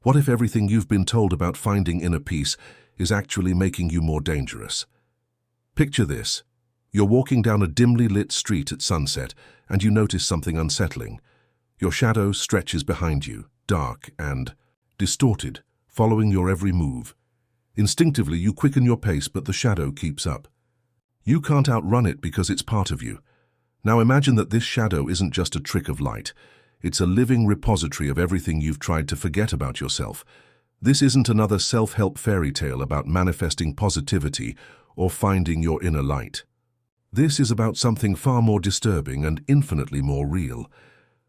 What if everything you've been told about finding inner peace is actually making you more dangerous? Picture this. You're walking down a dimly lit street at sunset and you notice something unsettling. Your shadow stretches behind you, dark and distorted, following your every move. Instinctively, you quicken your pace, but the shadow keeps up. You can't outrun it because it's part of you. Now imagine that this shadow isn't just a trick of light. It's a living repository of everything you've tried to forget about yourself. This isn't another self-help fairy tale about manifesting positivity or finding your inner light. This is about something far more disturbing and infinitely more real.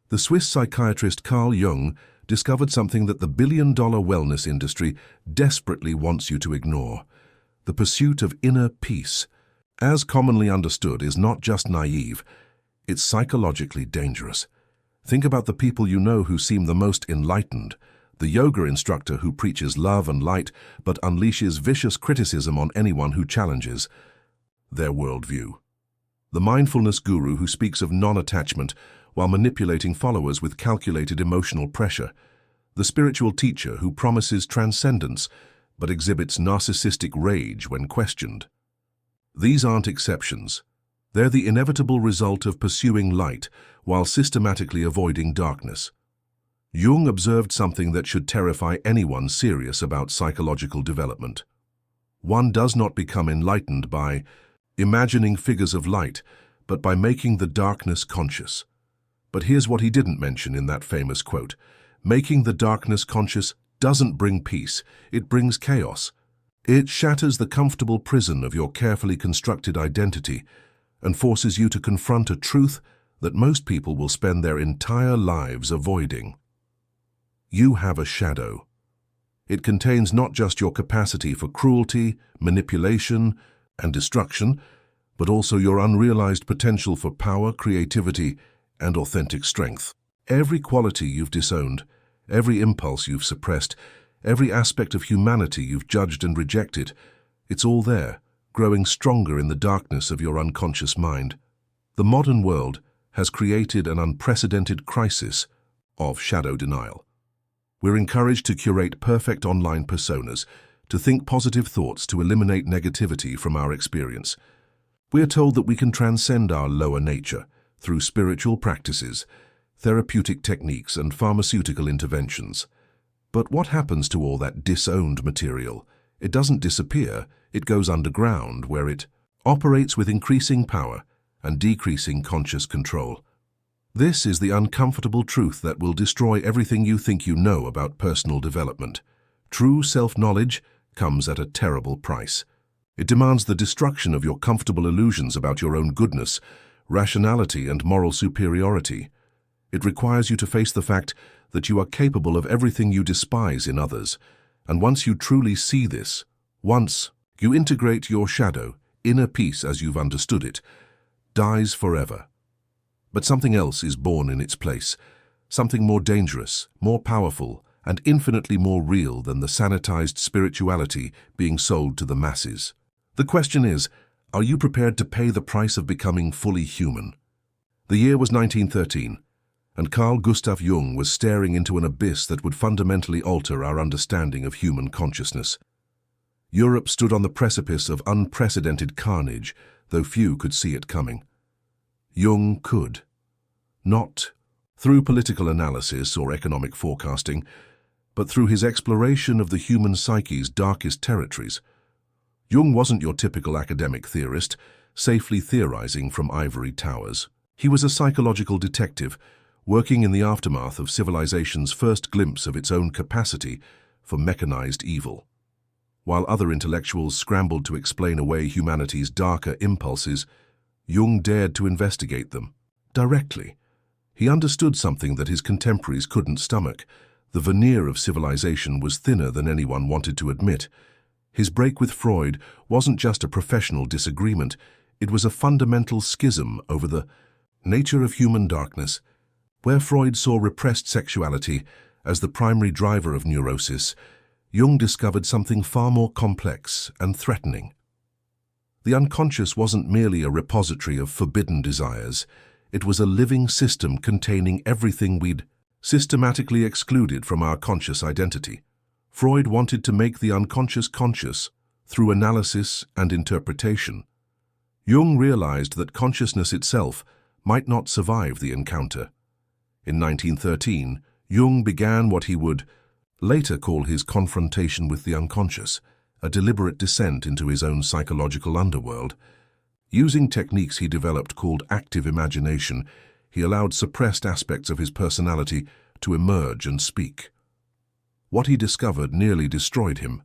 The Swiss psychiatrist Carl Jung discovered something that the billion-dollar wellness industry desperately wants you to ignore: the pursuit of inner peace. As commonly understood, is not just naive, it's psychologically dangerous. Think about the people you know who seem the most enlightened, the yoga instructor who preaches love and light but unleashes vicious criticism on anyone who challenges their worldview, the mindfulness guru who speaks of non-attachment while manipulating followers with calculated emotional pressure, the spiritual teacher who promises transcendence but exhibits narcissistic rage when questioned. These aren't exceptions. They're the inevitable result of pursuing light while systematically avoiding darkness. Jung observed something that should terrify anyone serious about psychological development. One does not become enlightened by imagining figures of light, but by making the darkness conscious. But here's what he didn't mention in that famous quote: making the darkness conscious doesn't bring peace, it brings chaos. It shatters the comfortable prison of your carefully constructed identity and forces you to confront a truth that most people will spend their entire lives avoiding. You have a shadow. It contains not just your capacity for cruelty, manipulation, and destruction, but also your unrealized potential for power, creativity, and authentic strength. Every quality you've disowned, every impulse you've suppressed, every aspect of humanity you've judged and rejected, it's all there, growing stronger in the darkness of your unconscious mind. The modern world has created an unprecedented crisis of shadow denial. We're encouraged to curate perfect online personas, to think positive thoughts, to eliminate negativity from our experience. We're told that we can transcend our lower nature through spiritual practices, therapeutic techniques, and pharmaceutical interventions. But what happens to all that disowned material? It doesn't disappear, it goes underground, where it operates with increasing power and decreasing conscious control. This is the uncomfortable truth that will destroy everything you think you know about personal development. True self-knowledge comes at a terrible price. It demands the destruction of your comfortable illusions about your own goodness, rationality, and moral superiority. It requires you to face the fact that you are capable of everything you despise in others. And once you truly see this, once you integrate your shadow, inner peace as you've understood it, dies forever. But something else is born in its place, something more dangerous, more powerful, and infinitely more real than the sanitized spirituality being sold to the masses. The question is, are you prepared to pay the price of becoming fully human? The year was 1913, and Carl Gustav Jung was staring into an abyss that would fundamentally alter our understanding of human consciousness. Europe stood on the precipice of unprecedented carnage, though few could see it coming. Jung could. Not through political analysis or economic forecasting, but through his exploration of the human psyche's darkest territories. Jung wasn't your typical academic theorist, safely theorizing from ivory towers. He was a psychological detective, working in the aftermath of civilization's first glimpse of its own capacity for mechanized evil. While other intellectuals scrambled to explain away humanity's darker impulses, Jung dared to investigate them directly. He understood something that his contemporaries couldn't stomach. The veneer of civilization was thinner than anyone wanted to admit. His break with Freud wasn't just a professional disagreement, it was a fundamental schism over the nature of human darkness. Where Freud saw repressed sexuality as the primary driver of neurosis, Jung discovered something far more complex and threatening. The unconscious wasn't merely a repository of forbidden desires, it was a living system containing everything we'd systematically excluded from our conscious identity. Freud wanted to make the unconscious conscious through analysis and interpretation. Jung realized that consciousness itself might not survive the encounter. In 1913, Jung began what he would later call his confrontation with the unconscious, a deliberate descent into his own psychological underworld. Using techniques he developed called active imagination, he allowed suppressed aspects of his personality to emerge and speak. What he discovered nearly destroyed him.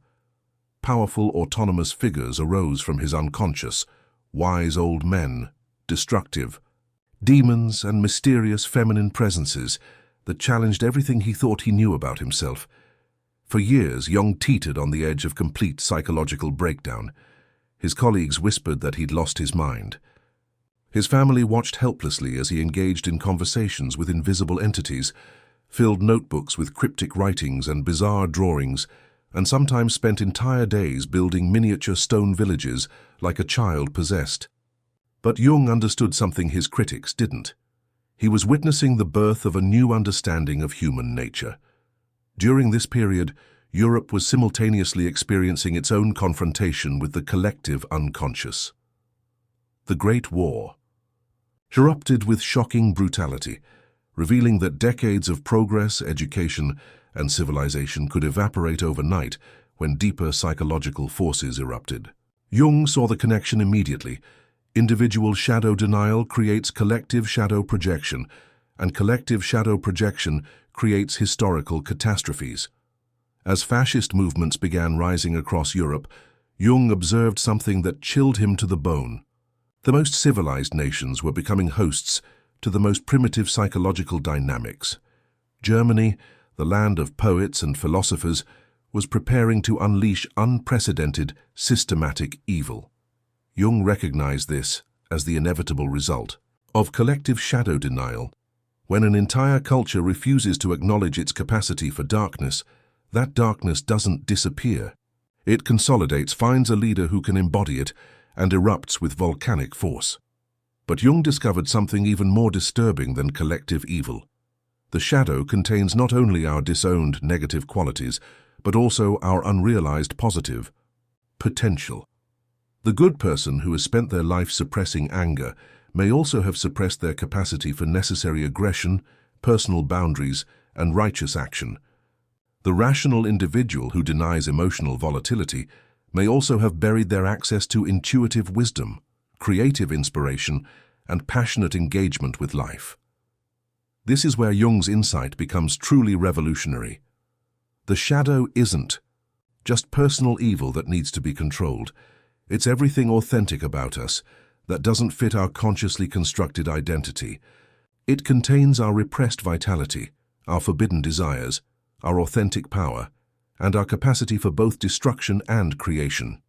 Powerful autonomous figures arose from his unconscious, wise old men, destructive, demons and mysterious feminine presences that challenged everything he thought he knew about himself. For years, Jung teetered on the edge of complete psychological breakdown. His colleagues whispered that he'd lost his mind. His family watched helplessly as he engaged in conversations with invisible entities, filled notebooks with cryptic writings and bizarre drawings, and sometimes spent entire days building miniature stone villages like a child possessed. But Jung understood something his critics didn't. He was witnessing the birth of a new understanding of human nature. During this period, Europe was simultaneously experiencing its own confrontation with the collective unconscious. The Great War erupted with shocking brutality, revealing that decades of progress, education, and civilization could evaporate overnight when deeper psychological forces erupted. Jung saw the connection immediately. Individual shadow denial creates collective shadow projection, and collective shadow projection creates historical catastrophes. As fascist movements began rising across Europe, Jung observed something that chilled him to the bone. The most civilized nations were becoming hosts to the most primitive psychological dynamics. Germany, the land of poets and philosophers, was preparing to unleash unprecedented, systematic evil. Jung recognized this as the inevitable result of collective shadow denial. When an entire culture refuses to acknowledge its capacity for darkness, that darkness doesn't disappear. It consolidates, finds a leader who can embody it, and erupts with volcanic force. But Jung discovered something even more disturbing than collective evil. The shadow contains not only our disowned negative qualities, but also our unrealized positive potential. The good person who has spent their life suppressing anger may also have suppressed their capacity for necessary aggression, personal boundaries, and righteous action. The rational individual who denies emotional volatility may also have buried their access to intuitive wisdom, creative inspiration, and passionate engagement with life. This is where Jung's insight becomes truly revolutionary. The shadow isn't just personal evil that needs to be controlled. It's everything authentic about us that doesn't fit our consciously constructed identity. It contains our repressed vitality, our forbidden desires, our authentic power, and our capacity for both destruction and creation.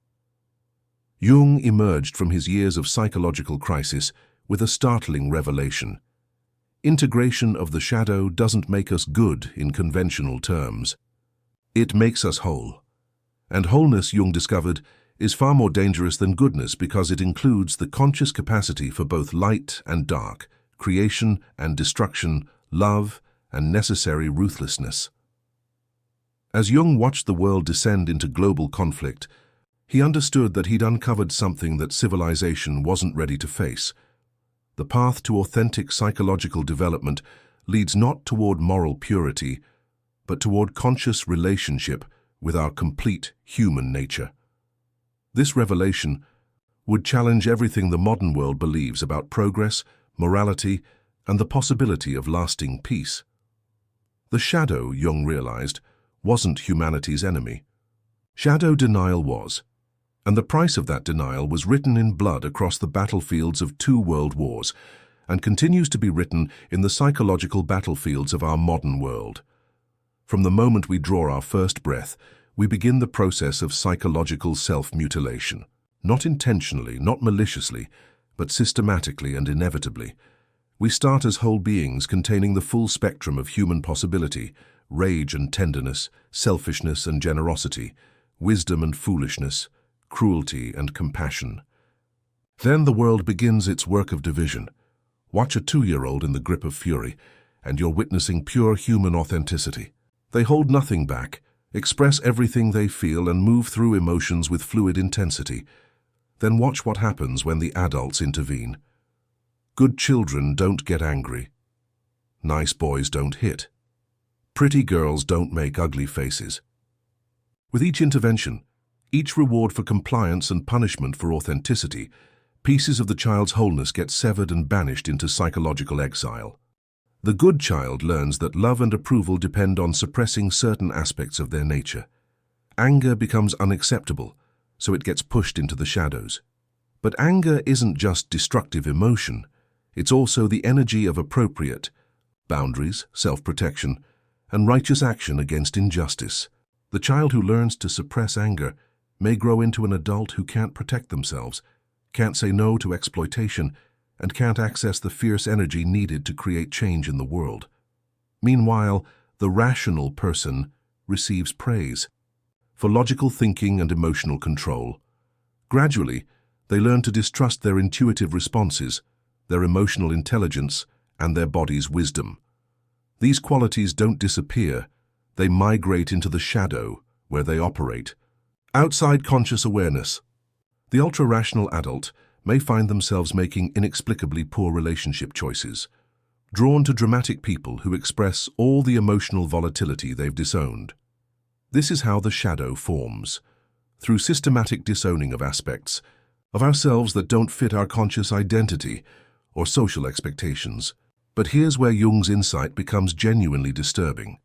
Jung emerged from his years of psychological crisis with a startling revelation. Integration of the shadow doesn't make us good in conventional terms. It makes us whole. And wholeness, Jung discovered, is far more dangerous than goodness because it includes the conscious capacity for both light and dark, creation and destruction, love and necessary ruthlessness. As Jung watched the world descend into global conflict, he understood that he'd uncovered something that civilization wasn't ready to face. The path to authentic psychological development leads not toward moral purity, but toward conscious relationship with our complete human nature. This revelation would challenge everything the modern world believes about progress, morality, and the possibility of lasting peace. The shadow, Jung realized, wasn't humanity's enemy. Shadow denial was, and the price of that denial was written in blood across the battlefields of 2 world wars, and continues to be written in the psychological battlefields of our modern world. From the moment we draw our first breath, we begin the process of psychological self-mutilation. Not intentionally, not maliciously, but systematically and inevitably. We start as whole beings containing the full spectrum of human possibility, rage and tenderness, selfishness and generosity, wisdom and foolishness, cruelty and compassion. Then the world begins its work of division. Watch a 2-year-old in the grip of fury, and you're witnessing pure human authenticity. They hold nothing back, express everything they feel, and move through emotions with fluid intensity. Then watch what happens when the adults intervene. Good children don't get angry. Nice boys don't hit. Pretty girls don't make ugly faces. With each intervention, each reward for compliance and punishment for authenticity, pieces of the child's wholeness get severed and banished into psychological exile. The good child learns that love and approval depend on suppressing certain aspects of their nature. Anger becomes unacceptable, so it gets pushed into the shadows. But anger isn't just destructive emotion, it's also the energy of appropriate boundaries, self-protection, and righteous action against injustice. The child who learns to suppress anger may grow into an adult who can't protect themselves, can't say no to exploitation, and can't access the fierce energy needed to create change in the world. Meanwhile, the rational person receives praise for logical thinking and emotional control. Gradually, they learn to distrust their intuitive responses, their emotional intelligence, and their body's wisdom. These qualities don't disappear, they migrate into the shadow where they operate. Outside conscious awareness. The ultra-rational adult may find themselves making inexplicably poor relationship choices, drawn to dramatic people who express all the emotional volatility they've disowned. This is how the shadow forms, through systematic disowning of aspects of ourselves that don't fit our conscious identity or social expectations. But here's where Jung's insight becomes genuinely disturbing.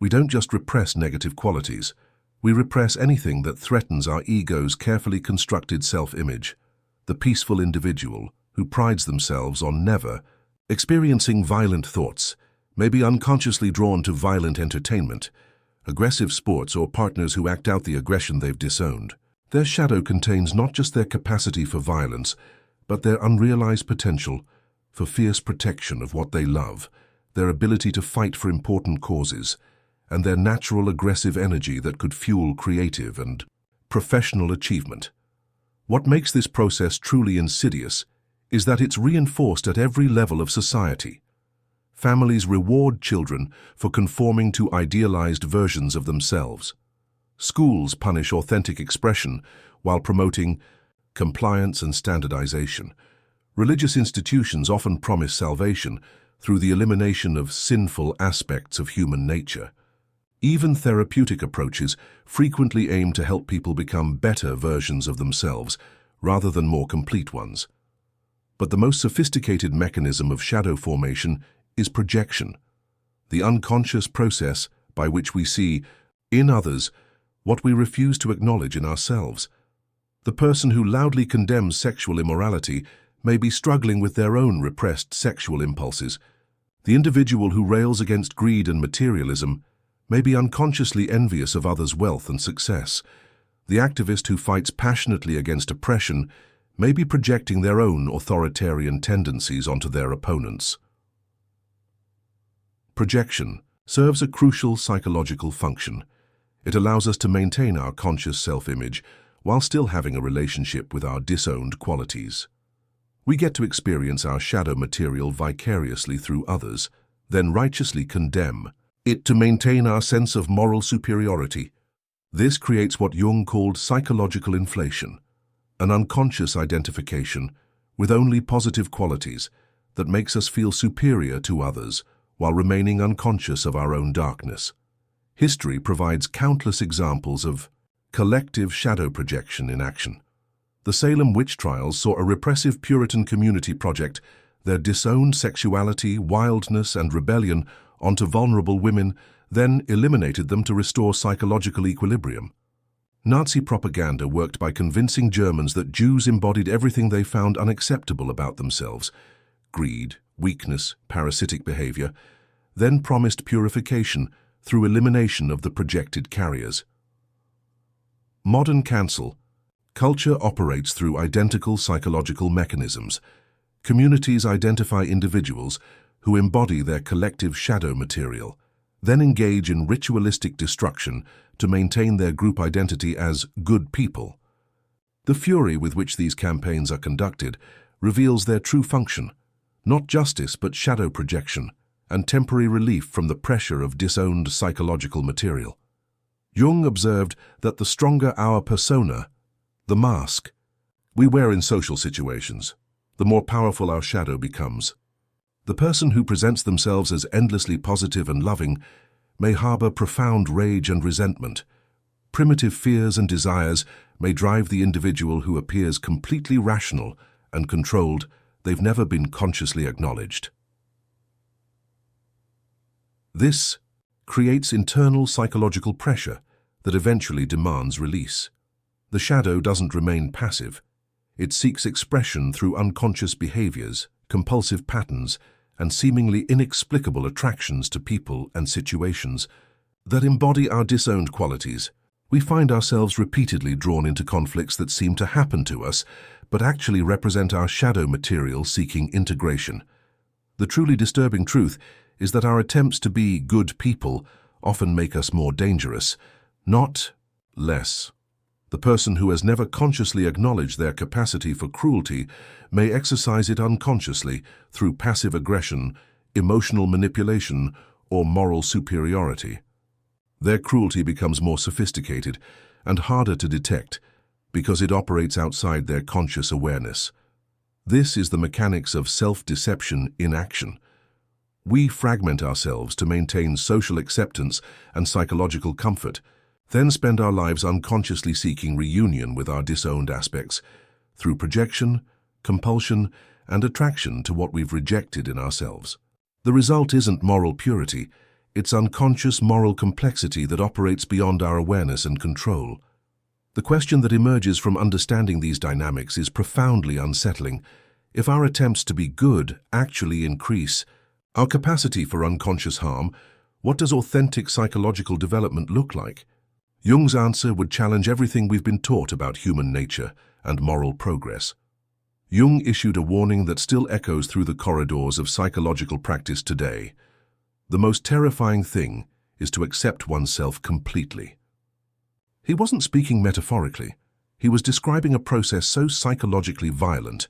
We don't just repress negative qualities, we repress anything that threatens our ego's carefully constructed self-image. The peaceful individual, who prides themselves on never experiencing violent thoughts, may be unconsciously drawn to violent entertainment, aggressive sports, or partners who act out the aggression they've disowned. Their shadow contains not just their capacity for violence, but their unrealized potential for fierce protection of what they love, their ability to fight for important causes, and their natural aggressive energy that could fuel creative and professional achievement. What makes this process truly insidious is that it's reinforced at every level of society. Families reward children for conforming to idealized versions of themselves. Schools punish authentic expression while promoting compliance and standardization. Religious institutions often promise salvation through the elimination of sinful aspects of human nature. Even therapeutic approaches frequently aim to help people become better versions of themselves rather than more complete ones. But the most sophisticated mechanism of shadow formation is projection, the unconscious process by which we see in others what we refuse to acknowledge in ourselves. The person who loudly condemns sexual immorality may be struggling with their own repressed sexual impulses. The individual who rails against greed and materialism may be unconsciously envious of others' wealth and success. The activist who fights passionately against oppression may be projecting their own authoritarian tendencies onto their opponents. Projection serves a crucial psychological function. It allows us to maintain our conscious self-image while still having a relationship with our disowned qualities. We get to experience our shadow material vicariously through others, then righteously condemn it to maintain our sense of moral superiority. This creates what Jung called psychological inflation, an unconscious identification with only positive qualities that makes us feel superior to others while remaining unconscious of our own darkness. History provides countless examples of collective shadow projection in action. The Salem witch trials saw a repressive Puritan community project their disowned sexuality, wildness, and rebellion onto vulnerable women, then eliminated them to restore psychological equilibrium. Nazi propaganda worked by convincing Germans that Jews embodied everything they found unacceptable about themselves: greed, weakness, parasitic behavior, then promised purification through elimination of the projected carriers. Modern cancel culture operates through identical psychological mechanisms. Communities identify individuals who embody their collective shadow material, then engage in ritualistic destruction to maintain their group identity as good people. The fury with which these campaigns are conducted reveals their true function: not justice but shadow projection. and temporary relief from the pressure of disowned psychological material. Jung observed that the stronger our persona, the mask, we wear in social situations, the more powerful our shadow becomes. The person who presents themselves as endlessly positive and loving may harbor profound rage and resentment. Primitive fears and desires may drive the individual who appears completely rational and controlled. They've never been consciously acknowledged. This creates internal psychological pressure that eventually demands release. The shadow doesn't remain passive. It seeks expression through unconscious behaviors, compulsive patterns, and seemingly inexplicable attractions to people and situations that embody our disowned qualities. We find ourselves repeatedly drawn into conflicts that seem to happen to us, but actually represent our shadow material seeking integration. The truly disturbing truth is that our attempts to be good people often make us more dangerous, not less. The person who has never consciously acknowledged their capacity for cruelty may exercise it unconsciously through passive aggression, emotional manipulation, or moral superiority. Their cruelty becomes more sophisticated and harder to detect because it operates outside their conscious awareness. This is the mechanics of self-deception in action. We fragment ourselves to maintain social acceptance and psychological comfort, then spend our lives unconsciously seeking reunion with our disowned aspects through projection, compulsion, and attraction to what we've rejected in ourselves. The result isn't moral purity, it's unconscious moral complexity that operates beyond our awareness and control. The question that emerges from understanding these dynamics is profoundly unsettling. If our attempts to be good actually increase our capacity for unconscious harm, what does authentic psychological development look like? Jung's answer would challenge everything we've been taught about human nature and moral progress. Jung issued a warning that still echoes through the corridors of psychological practice today. The most terrifying thing is to accept oneself completely. He wasn't speaking metaphorically. He was describing a process so psychologically violent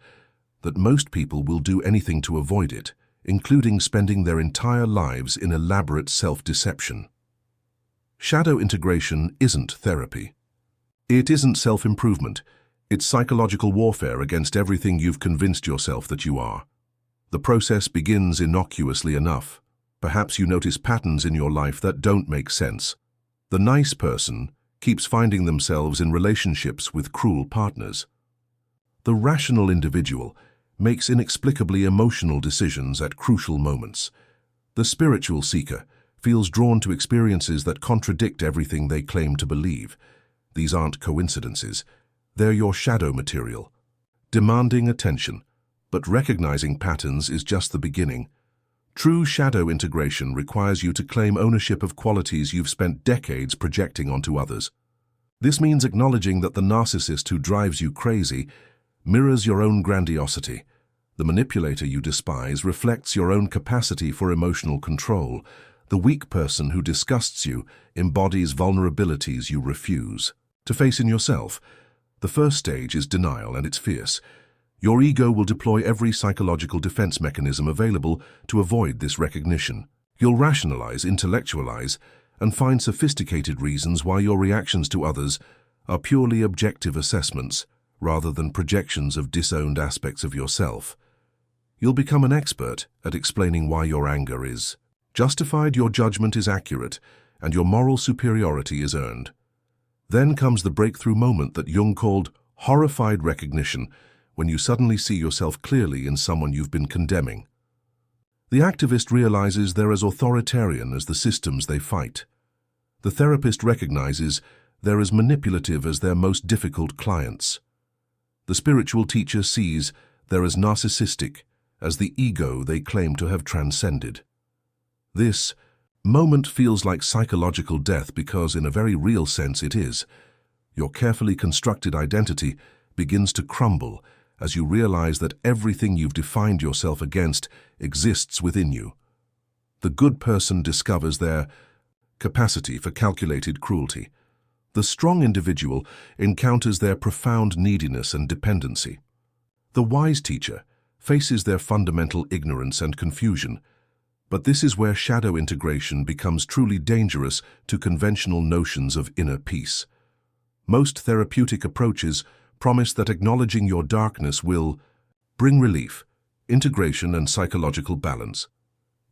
that most people will do anything to avoid it, including spending their entire lives in elaborate self-deception. Shadow integration isn't therapy. It isn't self-improvement. It's psychological warfare against everything you've convinced yourself that you are. The process begins innocuously enough. Perhaps you notice patterns in your life that don't make sense. The nice person keeps finding themselves in relationships with cruel partners. The rational individual makes inexplicably emotional decisions at crucial moments. The spiritual seeker feels drawn to experiences that contradict everything they claim to believe. These aren't coincidences. They're your shadow material, demanding attention. But recognizing patterns is just the beginning. True shadow integration requires you to claim ownership of qualities you've spent decades projecting onto others. This means acknowledging that the narcissist who drives you crazy mirrors your own grandiosity. The manipulator you despise reflects your own capacity for emotional control. The weak person who disgusts you embodies vulnerabilities you refuse to face in yourself. The first stage is denial, and it's fierce. Your ego will deploy every psychological defense mechanism available to avoid this recognition. You'll rationalize, intellectualize, and find sophisticated reasons why your reactions to others are purely objective assessments rather than projections of disowned aspects of yourself. You'll become an expert at explaining why your anger is justified, your judgment is accurate, and your moral superiority is earned. Then comes the breakthrough moment that Jung called horrified recognition, when you suddenly see yourself clearly in someone you've been condemning. The activist realizes they're as authoritarian as the systems they fight. The therapist recognizes they're as manipulative as their most difficult clients. The spiritual teacher sees they're as narcissistic as the ego they claim to have transcended. This moment feels like psychological death because, in a very real sense, it is. Your carefully constructed identity begins to crumble as you realize that everything you've defined yourself against exists within you. The good person discovers their capacity for calculated cruelty. The strong individual encounters their profound neediness and dependency. The wise teacher faces their fundamental ignorance and confusion. But this is where shadow integration becomes truly dangerous to conventional notions of inner peace. Most therapeutic approaches promise that acknowledging your darkness will bring relief, integration, and psychological balance.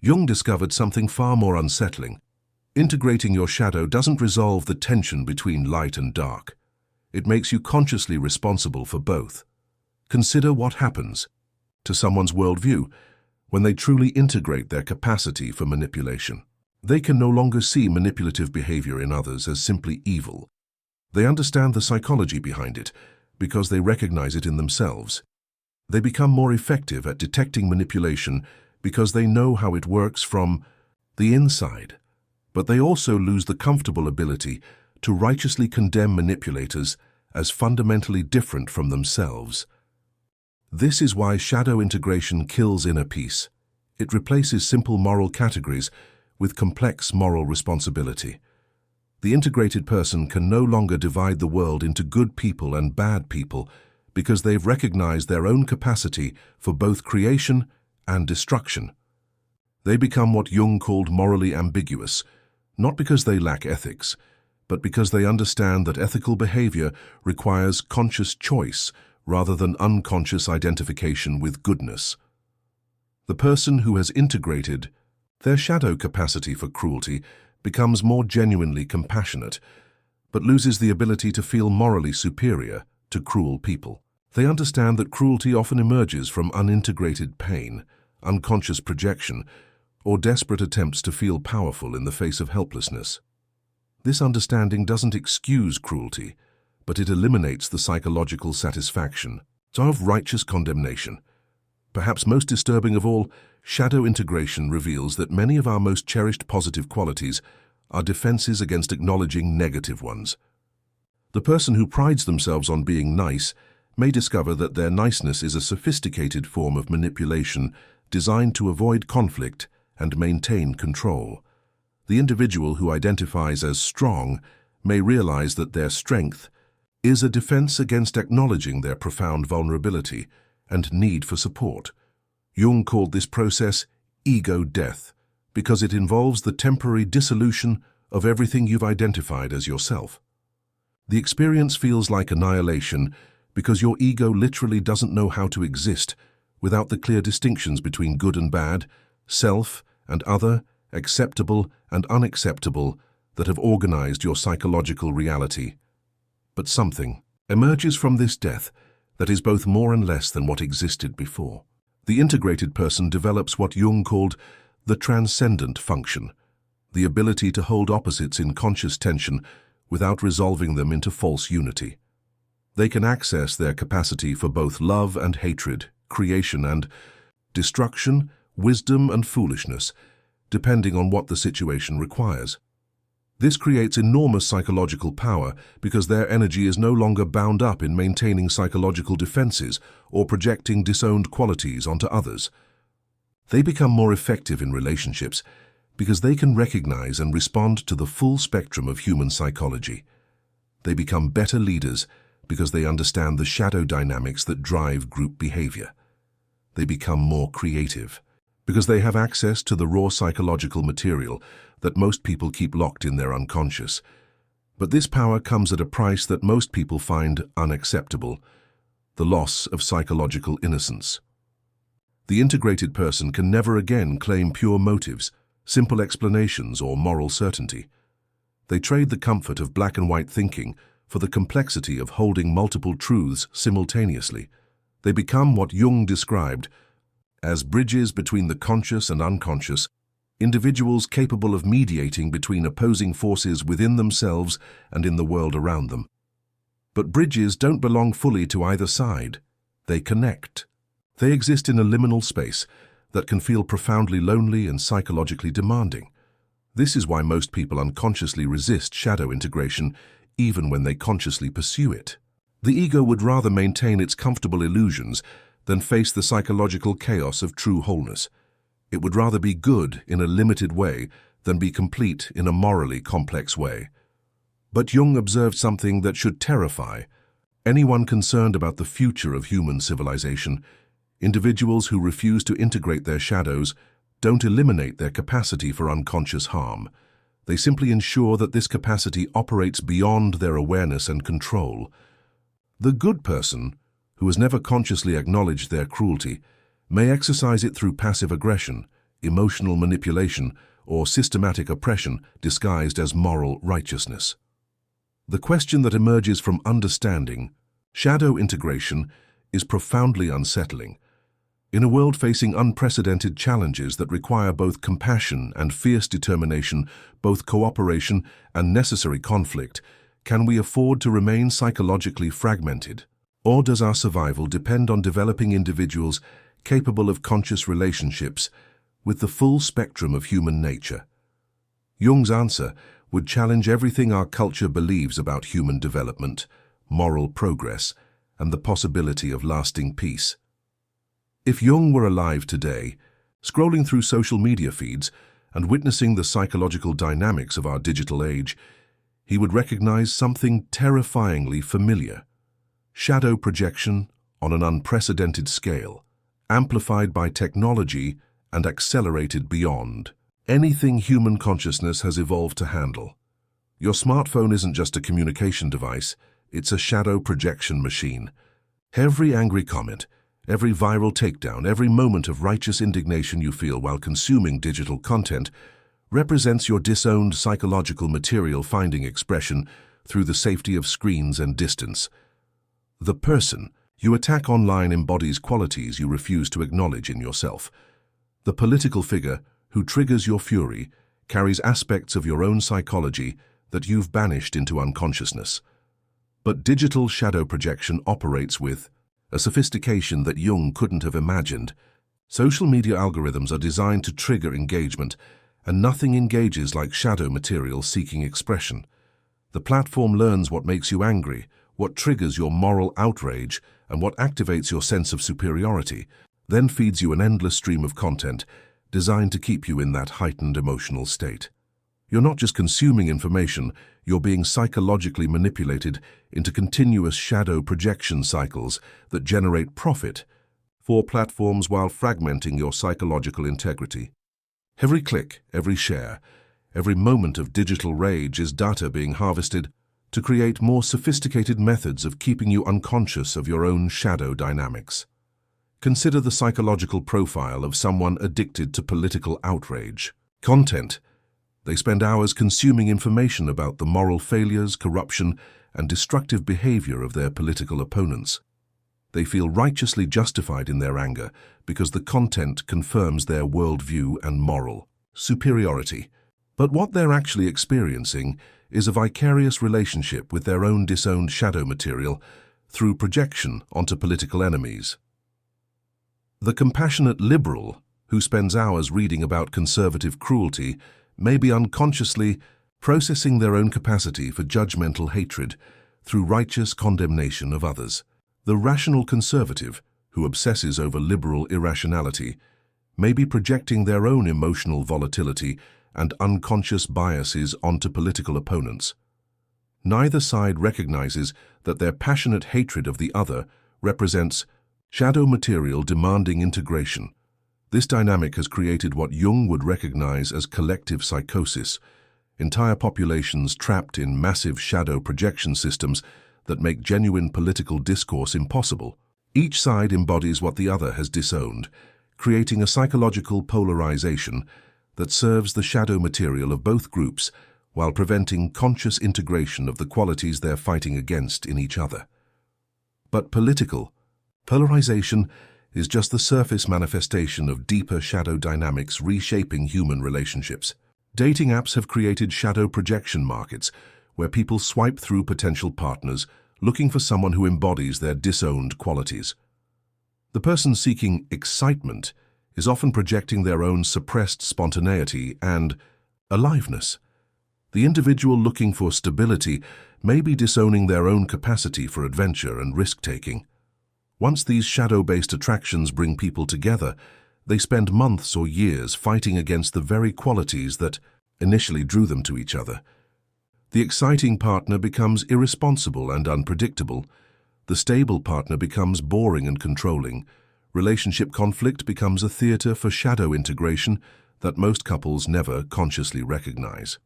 Jung discovered something far more unsettling. Integrating your shadow doesn't resolve the tension between light and dark. It makes you consciously responsible for both. Consider what happens to someone's worldview when they truly integrate their capacity for manipulation. They can no longer see manipulative behavior in others as simply evil. They understand the psychology behind it because they recognize it in themselves. They become more effective at detecting manipulation because they know how it works from the inside. But they also lose the comfortable ability to righteously condemn manipulators as fundamentally different from themselves. This is why shadow integration kills inner peace. It replaces simple moral categories with complex moral responsibility. The integrated person can no longer divide the world into good people and bad people because they've recognized their own capacity for both creation and destruction. They become what Jung called morally ambiguous, not because they lack ethics, but because they understand that ethical behavior requires conscious choice rather than unconscious identification with goodness. The person who has integrated their shadow capacity for cruelty becomes more genuinely compassionate, but loses the ability to feel morally superior to cruel people. They understand that cruelty often emerges from unintegrated pain, unconscious projection, or desperate attempts to feel powerful in the face of helplessness. This understanding doesn't excuse cruelty, but it eliminates the psychological satisfaction of righteous condemnation. Perhaps most disturbing of all, shadow integration reveals that many of our most cherished positive qualities are defenses against acknowledging negative ones. The person who prides themselves on being nice may discover that their niceness is a sophisticated form of manipulation designed to avoid conflict and maintain control. The individual who identifies as strong may realize that their strength is a defense against acknowledging their profound vulnerability and need for support. Jung called this process ego death because it involves the temporary dissolution of everything you've identified as yourself. The experience feels like annihilation because your ego literally doesn't know how to exist without the clear distinctions between good and bad, self and other, acceptable and unacceptable that have organized your psychological reality. But something emerges from this death that is both more and less than what existed before. The integrated person develops what Jung called the transcendent function, the ability to hold opposites in conscious tension without resolving them into false unity. They can access their capacity for both love and hatred, creation and destruction, wisdom and foolishness, depending on what the situation requires. This creates enormous psychological power because their energy is no longer bound up in maintaining psychological defenses or projecting disowned qualities onto others. They become more effective in relationships because they can recognize and respond to the full spectrum of human psychology. They become better leaders because they understand the shadow dynamics that drive group behavior. They become more creative because they have access to the raw psychological material that most people keep locked in their unconscious. But this power comes at a price that most people find unacceptable: the loss of psychological innocence. The integrated person can never again claim pure motives, simple explanations, or moral certainty. They trade the comfort of black and white thinking for the complexity of holding multiple truths simultaneously. They become what Jung described as bridges between the conscious and unconscious, individuals capable of mediating between opposing forces within themselves and in the world around them. But bridges don't belong fully to either side. They connect. They exist in a liminal space that can feel profoundly lonely and psychologically demanding. This is why most people unconsciously resist shadow integration, even when they consciously pursue it. The ego would rather maintain its comfortable illusions than face the psychological chaos of true wholeness. It would rather be good in a limited way than be complete in a morally complex way. But Jung observed something that should terrify anyone concerned about the future of human civilization. Individuals who refuse to integrate their shadows don't eliminate their capacity for unconscious harm. They simply ensure that this capacity operates beyond their awareness and control. The good person, who has never consciously acknowledged their cruelty, may exercise it through passive aggression, emotional manipulation, or systematic oppression disguised as moral righteousness. The question that emerges from understanding shadow integration is profoundly unsettling. In a world facing unprecedented challenges that require both compassion and fierce determination, both cooperation and necessary conflict, can we afford to remain psychologically fragmented? Or does our survival depend on developing individuals capable of conscious relationships with the full spectrum of human nature? Jung's answer would challenge everything our culture believes about human development, moral progress, and the possibility of lasting peace. If Jung were alive today, scrolling through social media feeds and witnessing the psychological dynamics of our digital age, he would recognize something terrifyingly familiar: shadow projection on an unprecedented scale, amplified by technology and accelerated beyond anything human consciousness has evolved to handle. Your smartphone isn't just a communication device, it's a shadow projection machine. Every angry comment, every viral takedown, every moment of righteous indignation you feel while consuming digital content represents your disowned psychological material finding expression through the safety of screens and distance. The person you attack online embodies qualities you refuse to acknowledge in yourself. The political figure who triggers your fury carries aspects of your own psychology that you've banished into unconsciousness. But digital shadow projection operates with a sophistication that Jung couldn't have imagined. Social media algorithms are designed to trigger engagement, and nothing engages like shadow material seeking expression. The platform learns what makes you angry, what triggers your moral outrage, and what activates your sense of superiority, then feeds you an endless stream of content designed to keep you in that heightened emotional state. You're not just consuming information, you're being psychologically manipulated into continuous shadow projection cycles that generate profit for platforms while fragmenting your psychological integrity. Every click, every share, every moment of digital rage is data being harvested to create more sophisticated methods of keeping you unconscious of your own shadow dynamics. Consider the psychological profile of someone addicted to political outrage. Content. They spend hours consuming information about the moral failures, corruption, and destructive behavior of their political opponents. They feel righteously justified in their anger because the content confirms their worldview and moral superiority. But what they're actually experiencing is a vicarious relationship with their own disowned shadow material through projection onto political enemies. The compassionate liberal, who spends hours reading about conservative cruelty, may be unconsciously processing their own capacity for judgmental hatred through righteous condemnation of others. The rational conservative, who obsesses over liberal irrationality, may be projecting their own emotional volatility and unconscious biases onto political opponents. Neither side recognizes that their passionate hatred of the other represents shadow material demanding integration. This dynamic has created what Jung would recognize as collective psychosis, entire populations trapped in massive shadow projection systems that make genuine political discourse impossible. Each side embodies what the other has disowned, creating a psychological polarization that serves the shadow material of both groups while preventing conscious integration of the qualities they're fighting against in each other. But political polarization is just the surface manifestation of deeper shadow dynamics reshaping human relationships. Dating apps have created shadow projection markets where people swipe through potential partners looking for someone who embodies their disowned qualities. The person seeking excitement is often projecting their own suppressed spontaneity and aliveness. The individual looking for stability may be disowning their own capacity for adventure and risk-taking. Once these shadow-based attractions bring people together, they spend months or years fighting against the very qualities that initially drew them to each other. The exciting partner becomes irresponsible and unpredictable. The stable partner becomes boring and controlling, Relationship conflict becomes a theater for shadow integration that most couples never consciously recognize.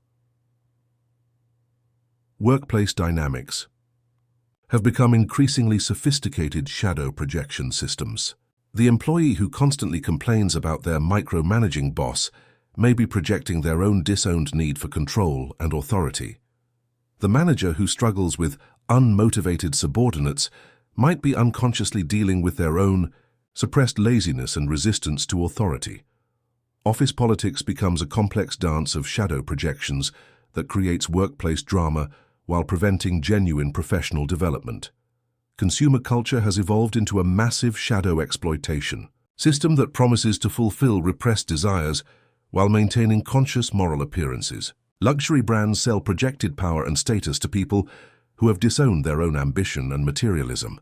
Workplace dynamics have become increasingly sophisticated shadow projection systems. The employee who constantly complains about their micromanaging boss may be projecting their own disowned need for control and authority. The manager who struggles with unmotivated subordinates might be unconsciously dealing with their own suppressed laziness and resistance to authority. Office politics becomes a complex dance of shadow projections that creates workplace drama while preventing genuine professional development. Consumer culture has evolved into a massive shadow exploitation system that promises to fulfill repressed desires while maintaining conscious moral appearances. Luxury brands sell projected power and status to people who have disowned their own ambition and materialism.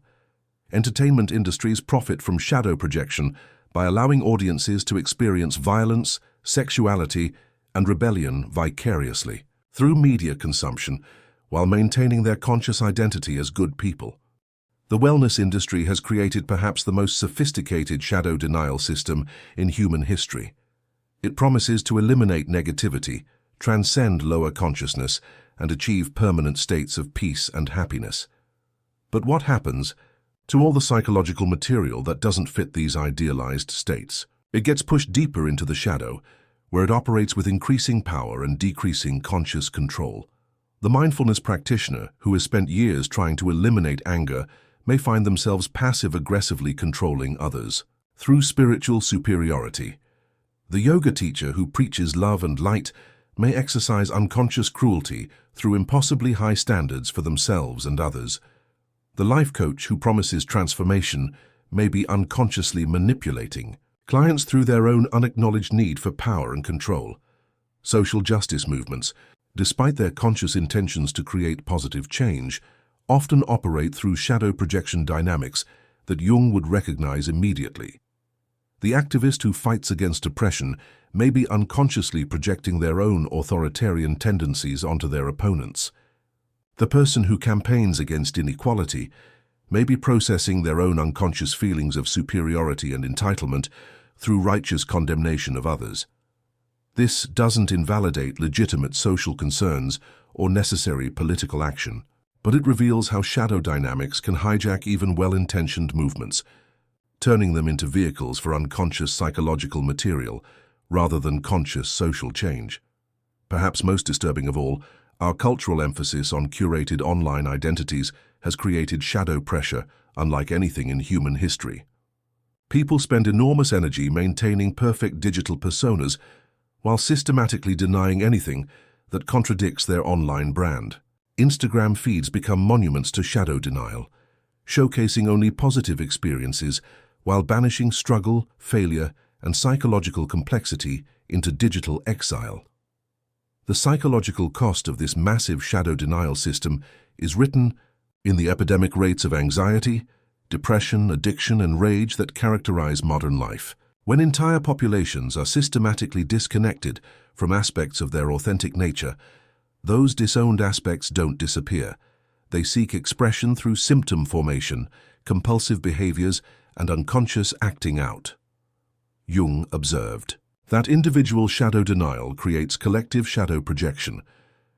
Entertainment industries profit from shadow projection by allowing audiences to experience violence, sexuality, and rebellion vicariously through media consumption while maintaining their conscious identity as good people. The wellness industry has created perhaps the most sophisticated shadow denial system in human history. It promises to eliminate negativity, transcend lower consciousness, and achieve permanent states of peace and happiness. But what happens to all the psychological material that doesn't fit these idealized states? It gets pushed deeper into the shadow, where it operates with increasing power and decreasing conscious control. The mindfulness practitioner, who has spent years trying to eliminate anger, may find themselves passive-aggressively controlling others. Through spiritual superiority, the yoga teacher who preaches love and light may exercise unconscious cruelty through impossibly high standards for themselves and others. The life coach who promises transformation may be unconsciously manipulating clients through their own unacknowledged need for power and control. Social justice movements, despite their conscious intentions to create positive change, often operate through shadow projection dynamics that Jung would recognize immediately. The activist who fights against oppression may be unconsciously projecting their own authoritarian tendencies onto their opponents. The person who campaigns against inequality may be processing their own unconscious feelings of superiority and entitlement through righteous condemnation of others. This doesn't invalidate legitimate social concerns or necessary political action, but it reveals how shadow dynamics can hijack even well-intentioned movements, turning them into vehicles for unconscious psychological material rather than conscious social change. Perhaps most disturbing of all, our cultural emphasis on curated online identities has created shadow pressure unlike anything in human history. People spend enormous energy maintaining perfect digital personas while systematically denying anything that contradicts their online brand. Instagram feeds become monuments to shadow denial, showcasing only positive experiences while banishing struggle, failure, and psychological complexity into digital exile. The psychological cost of this massive shadow denial system is written in the epidemic rates of anxiety, depression, addiction, and rage that characterize modern life. When entire populations are systematically disconnected from aspects of their authentic nature, those disowned aspects don't disappear. They seek expression through symptom formation, compulsive behaviors, and unconscious acting out. Jung observed that individual shadow denial creates collective shadow projection,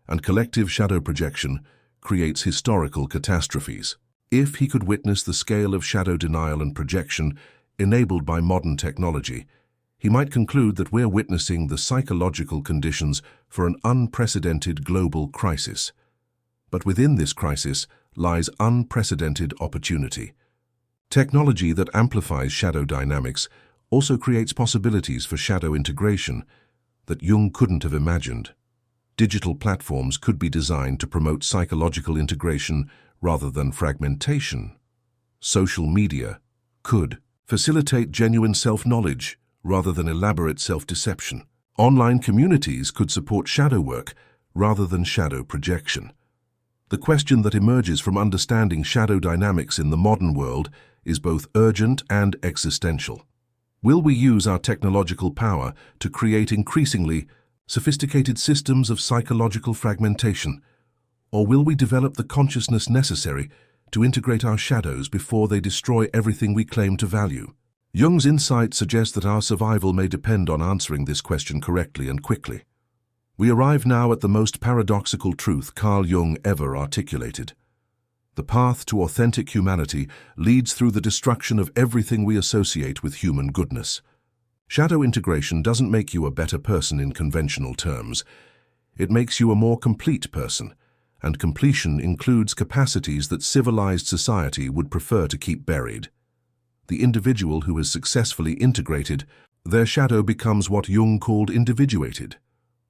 and collective shadow projection creates historical catastrophes. If he could witness the scale of shadow denial and projection enabled by modern technology, he might conclude that we're witnessing the psychological conditions for an unprecedented global crisis. But within this crisis lies unprecedented opportunity. Technology that amplifies shadow dynamics also creates possibilities for shadow integration that Jung couldn't have imagined. Digital platforms could be designed to promote psychological integration rather than fragmentation. Social media could facilitate genuine self-knowledge rather than elaborate self-deception. Online communities could support shadow work rather than shadow projection. The question that emerges from understanding shadow dynamics in the modern world is both urgent and existential. Will we use our technological power to create increasingly sophisticated systems of psychological fragmentation, or will we develop the consciousness necessary to integrate our shadows before they destroy everything we claim to value? Jung's insight suggests that our survival may depend on answering this question correctly and quickly. We arrive now at the most paradoxical truth Carl Jung ever articulated. The path to authentic humanity leads through the destruction of everything we associate with human goodness. Shadow integration doesn't make you a better person in conventional terms. It makes you a more complete person, and completion includes capacities that civilized society would prefer to keep buried. The individual who has successfully integrated, their shadow becomes what Jung called individuated.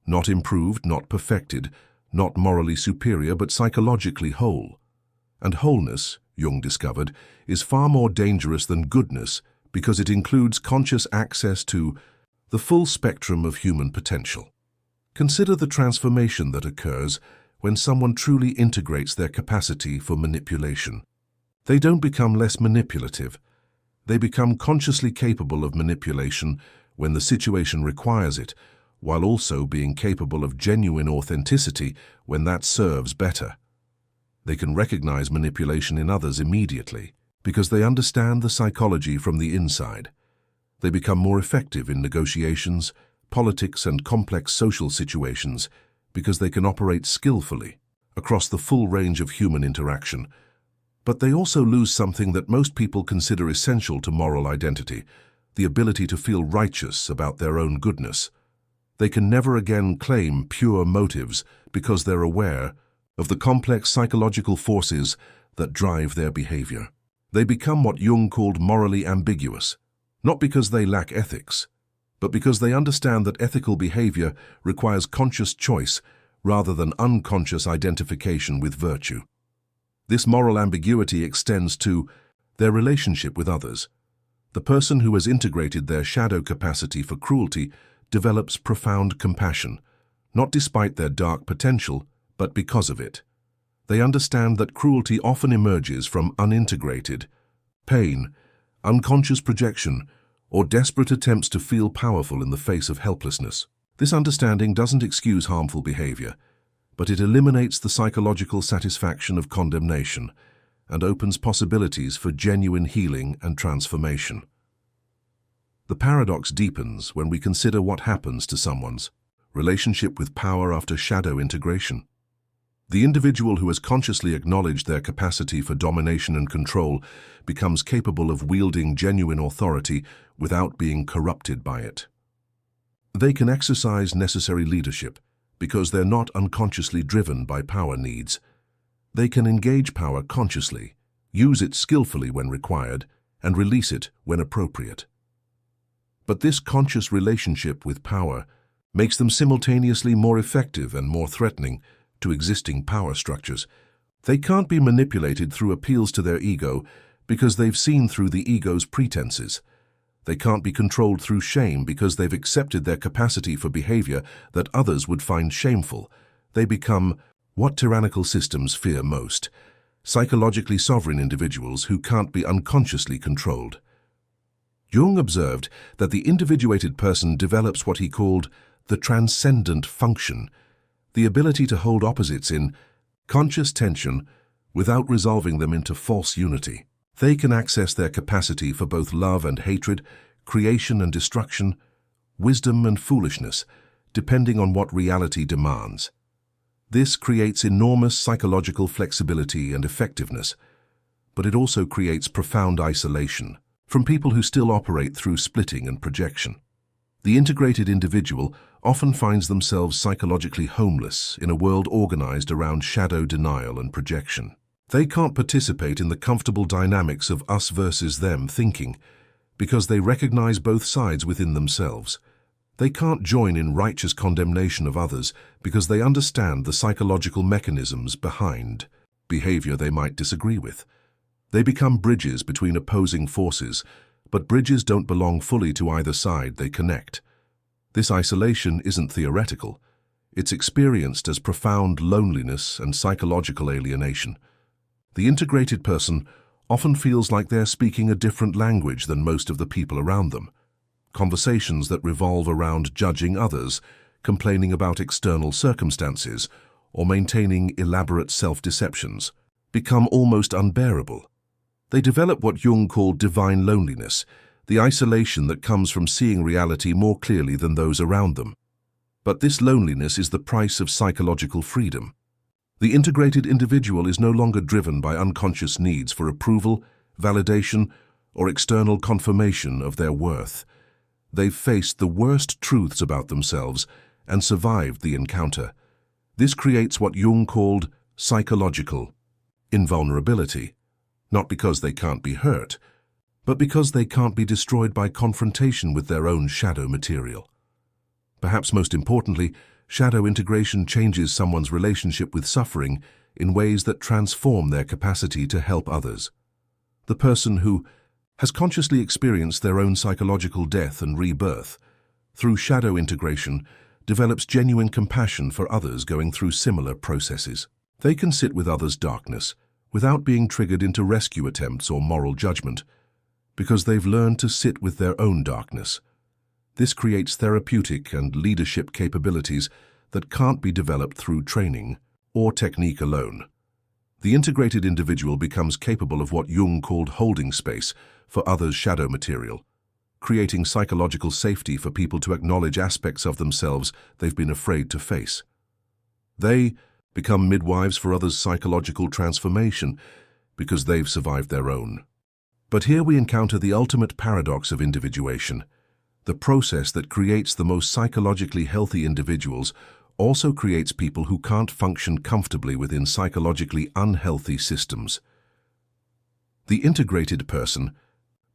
Not improved, not perfected, not morally superior, but psychologically whole. And wholeness, Jung discovered, is far more dangerous than goodness because it includes conscious access to the full spectrum of human potential. Consider the transformation that occurs when someone truly integrates their capacity for manipulation. They don't become less manipulative. They become consciously capable of manipulation when the situation requires it, while also being capable of genuine authenticity when that serves better. They can recognize manipulation in others immediately because they understand the psychology from the inside. They become more effective in negotiations, politics, and complex social situations because they can operate skillfully across the full range of human interaction. But they also lose something that most people consider essential to moral identity, the ability to feel righteous about their own goodness. They can never again claim pure motives because they're aware of the complex psychological forces that drive their behavior. They become what Jung called morally ambiguous, not because they lack ethics, but because they understand that ethical behavior requires conscious choice rather than unconscious identification with virtue. This moral ambiguity extends to their relationship with others. The person who has integrated their shadow capacity for cruelty develops profound compassion, not despite their dark potential, but because of it. They understand that cruelty often emerges from unintegrated pain, unconscious projection, or desperate attempts to feel powerful in the face of helplessness. This understanding doesn't excuse harmful behavior, but it eliminates the psychological satisfaction of condemnation and opens possibilities for genuine healing and transformation. The paradox deepens when we consider what happens to someone's relationship with power after shadow integration. The individual who has consciously acknowledged their capacity for domination and control becomes capable of wielding genuine authority without being corrupted by it. They can exercise necessary leadership because they're not unconsciously driven by power needs. They can engage power consciously, use it skillfully when required, and release it when appropriate. But this conscious relationship with power makes them simultaneously more effective and more threatening to existing power structures. They can't be manipulated through appeals to their ego because they've seen through the ego's pretenses. They can't be controlled through shame because they've accepted their capacity for behavior that others would find shameful. They become what tyrannical systems fear most: psychologically sovereign individuals who can't be unconsciously controlled. Jung observed that the individuated person develops what he called the transcendent function, the ability to hold opposites in conscious tension without resolving them into false unity. They can access their capacity for both love and hatred, creation and destruction, wisdom and foolishness, depending on what reality demands. This creates enormous psychological flexibility and effectiveness, but it also creates profound isolation from people who still operate through splitting and projection. The integrated individual often finds themselves psychologically homeless in a world organized around shadow denial and projection. They can't participate in the comfortable dynamics of us versus them thinking because they recognize both sides within themselves. They can't join in righteous condemnation of others because they understand the psychological mechanisms behind behavior they might disagree with. They become bridges between opposing forces, but bridges don't belong fully to either side, they connect. This isolation isn't theoretical. It's experienced as profound loneliness and psychological alienation. The integrated person often feels like they're speaking a different language than most of the people around them. Conversations that revolve around judging others, complaining about external circumstances, or maintaining elaborate self-deceptions become almost unbearable. They develop what Jung called divine loneliness, the isolation that comes from seeing reality more clearly than those around them. But this loneliness is the price of psychological freedom. The integrated individual is no longer driven by unconscious needs for approval, validation, or external confirmation of their worth. They've faced the worst truths about themselves and survived the encounter. This creates what Jung called psychological invulnerability, not because they can't be hurt, but because they can't be destroyed by confrontation with their own shadow material. Perhaps most importantly, shadow integration changes someone's relationship with suffering in ways that transform their capacity to help others. The person who has consciously experienced their own psychological death and rebirth, through shadow integration, develops genuine compassion for others going through similar processes. They can sit with others' darkness without being triggered into rescue attempts or moral judgment, because they've learned to sit with their own darkness. This creates therapeutic and leadership capabilities that can't be developed through training or technique alone. The integrated individual becomes capable of what Jung called holding space for others' shadow material, creating psychological safety for people to acknowledge aspects of themselves they've been afraid to face. They become midwives for others' psychological transformation because they've survived their own. But here we encounter the ultimate paradox of individuation. The process that creates the most psychologically healthy individuals also creates people who can't function comfortably within psychologically unhealthy systems. The integrated person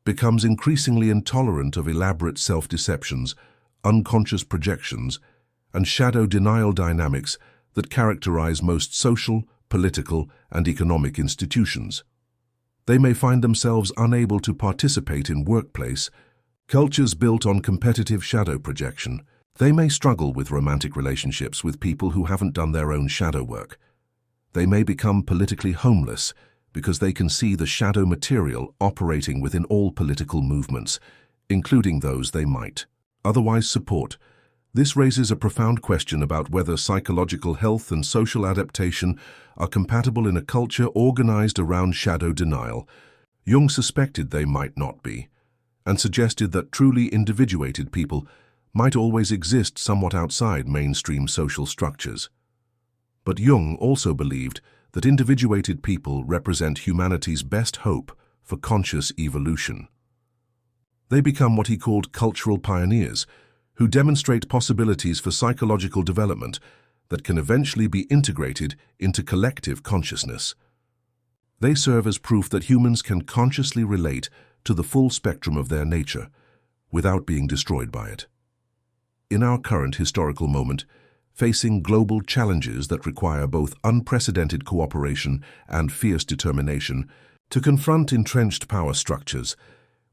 becomes increasingly intolerant of elaborate self-deceptions, unconscious projections, and shadow denial dynamics that characterize most social, political, and economic institutions. They may find themselves unable to participate in workplace cultures built on competitive shadow projection. They may struggle with romantic relationships with people who haven't done their own shadow work. They may become politically homeless because they can see the shadow material operating within all political movements, including those they might otherwise support. This raises a profound question about whether psychological health and social adaptation are compatible in a culture organized around shadow denial. Jung suspected they might not be, and suggested that truly individuated people might always exist somewhat outside mainstream social structures. But Jung also believed that individuated people represent humanity's best hope for conscious evolution. They become what he called cultural pioneers, who demonstrate possibilities for psychological development that can eventually be integrated into collective consciousness. They serve as proof that humans can consciously relate to the full spectrum of their nature without being destroyed by it. In our current historical moment, facing global challenges that require both unprecedented cooperation and fierce determination to confront entrenched power structures,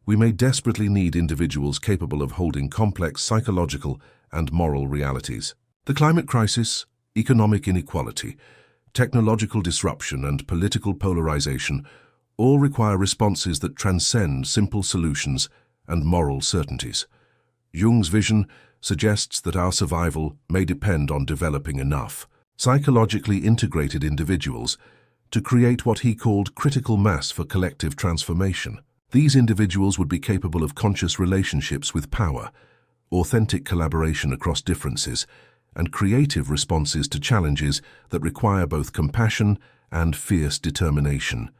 we may desperately need individuals capable of holding complex psychological and moral realities. The climate crisis, economic inequality, technological disruption, and political polarization all require responses that transcend simple solutions and moral certainties. Jung's vision suggests that our survival may depend on developing enough psychologically integrated individuals to create what he called critical mass for collective transformation. These individuals would be capable of conscious relationships with power, authentic collaboration across differences, and creative responses to challenges that require both compassion and fierce determination.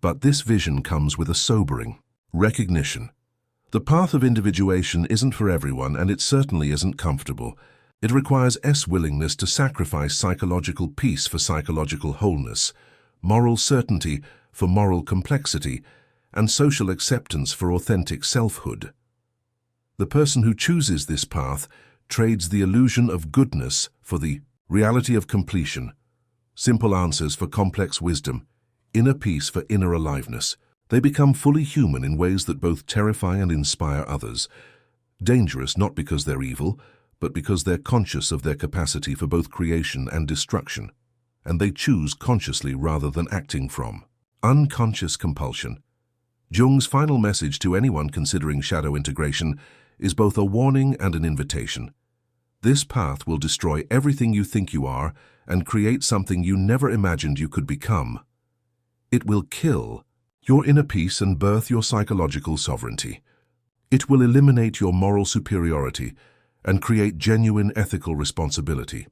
But this vision comes with a sobering recognition. The path of individuation isn't for everyone, and it certainly isn't comfortable. It requires willingness to sacrifice psychological peace for psychological wholeness, moral certainty for moral complexity, and social acceptance for authentic selfhood. The person who chooses this path trades the illusion of goodness for the reality of completion, simple answers for complex wisdom, inner peace for inner aliveness. They become fully human in ways that both terrify and inspire others. Dangerous not because they're evil, but because they're conscious of their capacity for both creation and destruction, and they choose consciously rather than acting from unconscious compulsion. Jung's final message to anyone considering shadow integration is both a warning and an invitation. This path will destroy everything you think you are and create something you never imagined you could become. It will kill your inner peace and birth your psychological sovereignty. It will eliminate your moral superiority and create genuine ethical responsibility.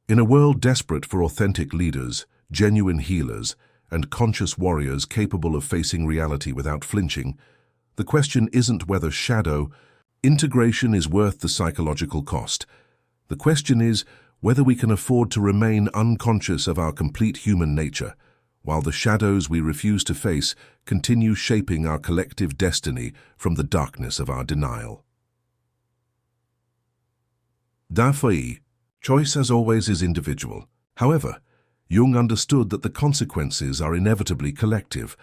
In a world desperate for authentic leaders, genuine healers, and conscious warriors capable of facing reality without flinching, the question isn't whether shadow integration is worth the psychological cost. The question is whether we can afford to remain unconscious of our complete human nature, while the shadows we refuse to face continue shaping our collective destiny from the darkness of our denial. Dafai, choice as always is individual. However, Jung understood that the consequences are inevitably collective,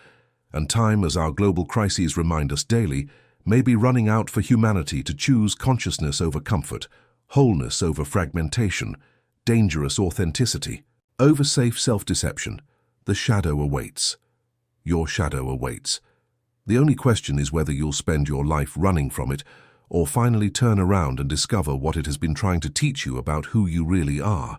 and time, as our global crises remind us daily, may be running out for humanity to choose consciousness over comfort, wholeness over fragmentation, dangerous authenticity, over safe self-deception. The shadow awaits. Your shadow awaits. The only question is whether you'll spend your life running from it, or finally turn around and discover what it has been trying to teach you about who you really are.